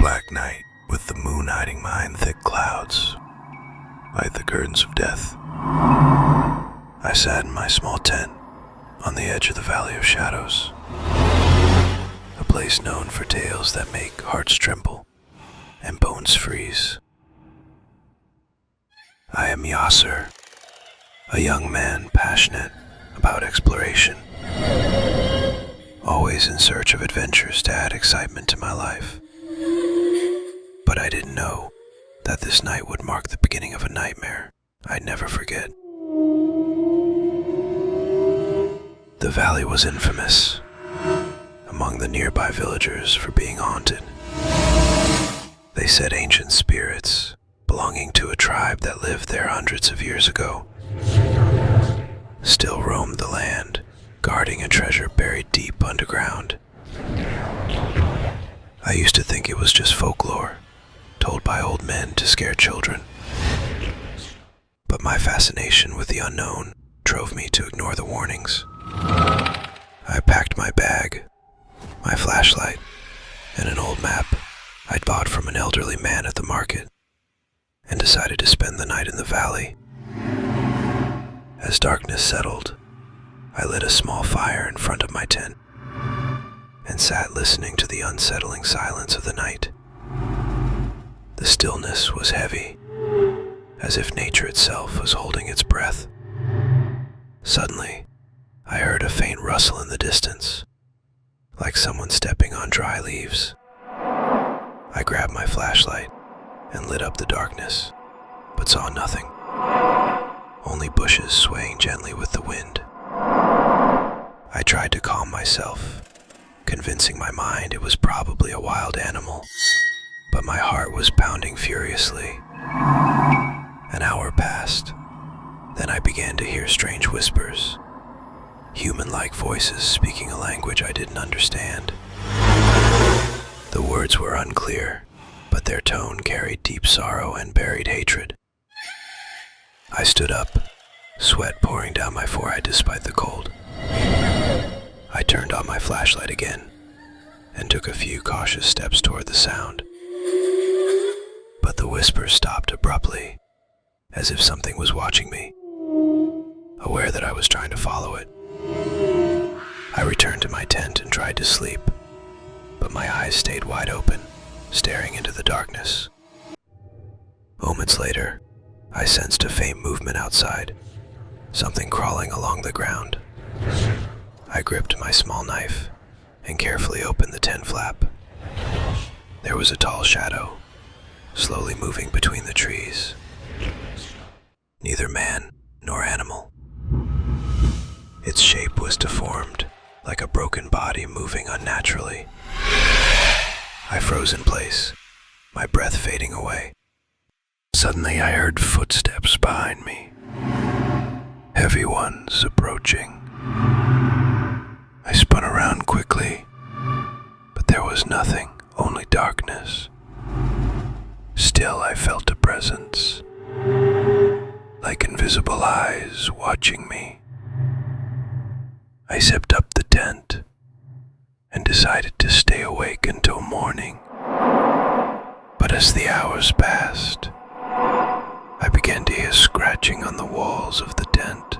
black night, with the moon hiding behind thick clouds, like the curtains of death. I sat in my small tent on the edge of the Valley of Shadows, a place known for tales that make hearts tremble and bones freeze. I am Yasser, a young man passionate about exploration, always in search of adventures to add excitement to my life. But I didn't know that this night would mark the beginning of a nightmare I'd never forget. The valley was infamous among the nearby villagers for being haunted. They said ancient spirits belonging to a tribe that lived there hundreds of years ago still roamed the land, guarding a treasure buried deep underground. I used to think it was just folklore, told by old men to scare children. But my fascination with the unknown drove me to ignore the warnings. I packed my bag, my flashlight, and an old map I'd bought from an elderly man at the market, and decided to spend the night in the valley. As darkness settled, I lit a small fire in front of my tent and sat listening to the unsettling silence of the night. The stillness was heavy, as if nature itself was holding its breath. Suddenly, I heard a faint rustle in the distance, like someone stepping on dry leaves. I grabbed my flashlight and lit up the darkness, but saw nothing, only bushes swaying gently with the wind. I tried to calm myself, convincing my mind it was probably a wild animal, but my heart was pounding furiously. An hour passed, then I began to hear strange whispers, human-like voices speaking a language I didn't understand. The words were unclear, but their tone carried deep sorrow and buried hatred. I stood up, sweat pouring down my forehead despite the cold. I turned on my flashlight again and took a few cautious steps toward the sound. But the whisper stopped abruptly, as if something was watching me, aware that I was trying to follow it. I returned to my tent and tried to sleep, but my eyes stayed wide open, staring into the darkness. Moments later, I sensed a faint movement outside, something crawling along the ground. I gripped my small knife and carefully opened the tent flap. There was a tall shadow, slowly moving between the trees. Neither man nor animal. Its shape was deformed, like a broken body moving unnaturally. I froze in place, my breath fading away. Suddenly I heard footsteps behind me, heavy ones approaching. I spun around quickly, but there was nothing, only darkness. Still I felt a presence, like invisible eyes watching me. I zipped up the tent and decided to stay awake until morning. But as the hours passed, I began to hear scratching on the walls of the tent,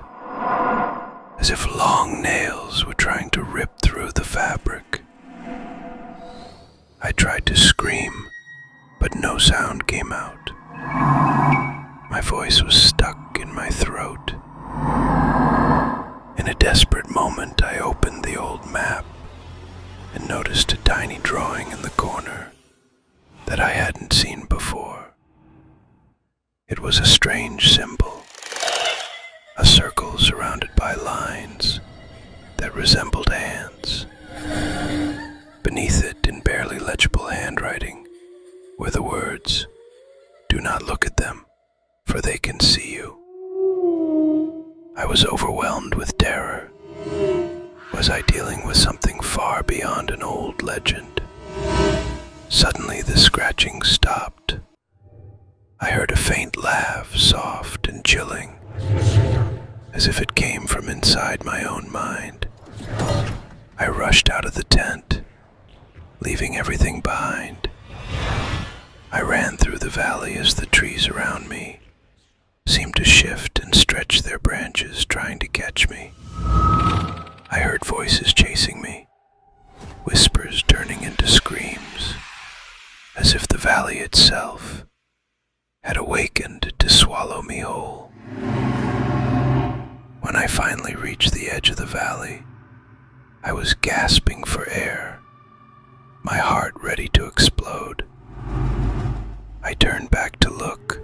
as if long nails were trying to rip through the fabric. I tried to scream, but no sound came out. My voice was stuck in my throat. In a desperate moment, I opened the old map and noticed a tiny drawing in the corner that I hadn't seen before. It was a strange symbol, a circle surrounded by lines that resembled hands. Beneath it, in barely legible handwriting, were the words, "Do not look at them, for they can see you." I was overwhelmed with terror. Was I dealing with something far beyond an old legend? Suddenly the scratching stopped. I heard a faint laugh, soft and chilling, as if it came from inside my own mind. I rushed out of the tent, leaving everything behind. valley as the trees around me seemed to shift and stretch their branches, trying to catch me. I heard voices chasing me, whispers turning into screams, as if the valley itself had awakened to swallow me whole. When I finally reached the edge of the valley, I was gasping for air, my heart ready to explode. I turned back to look,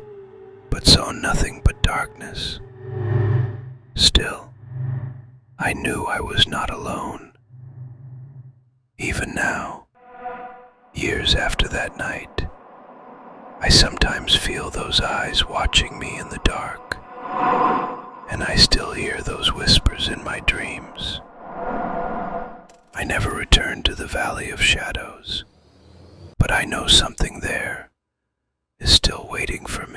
but saw nothing but darkness. Still, I knew I was not alone. Even now, years after that night, I sometimes feel those eyes watching me in the dark, and I still hear those whispers in my dreams. I never returned to the Valley of Shadows, but I know something there is still waiting for me.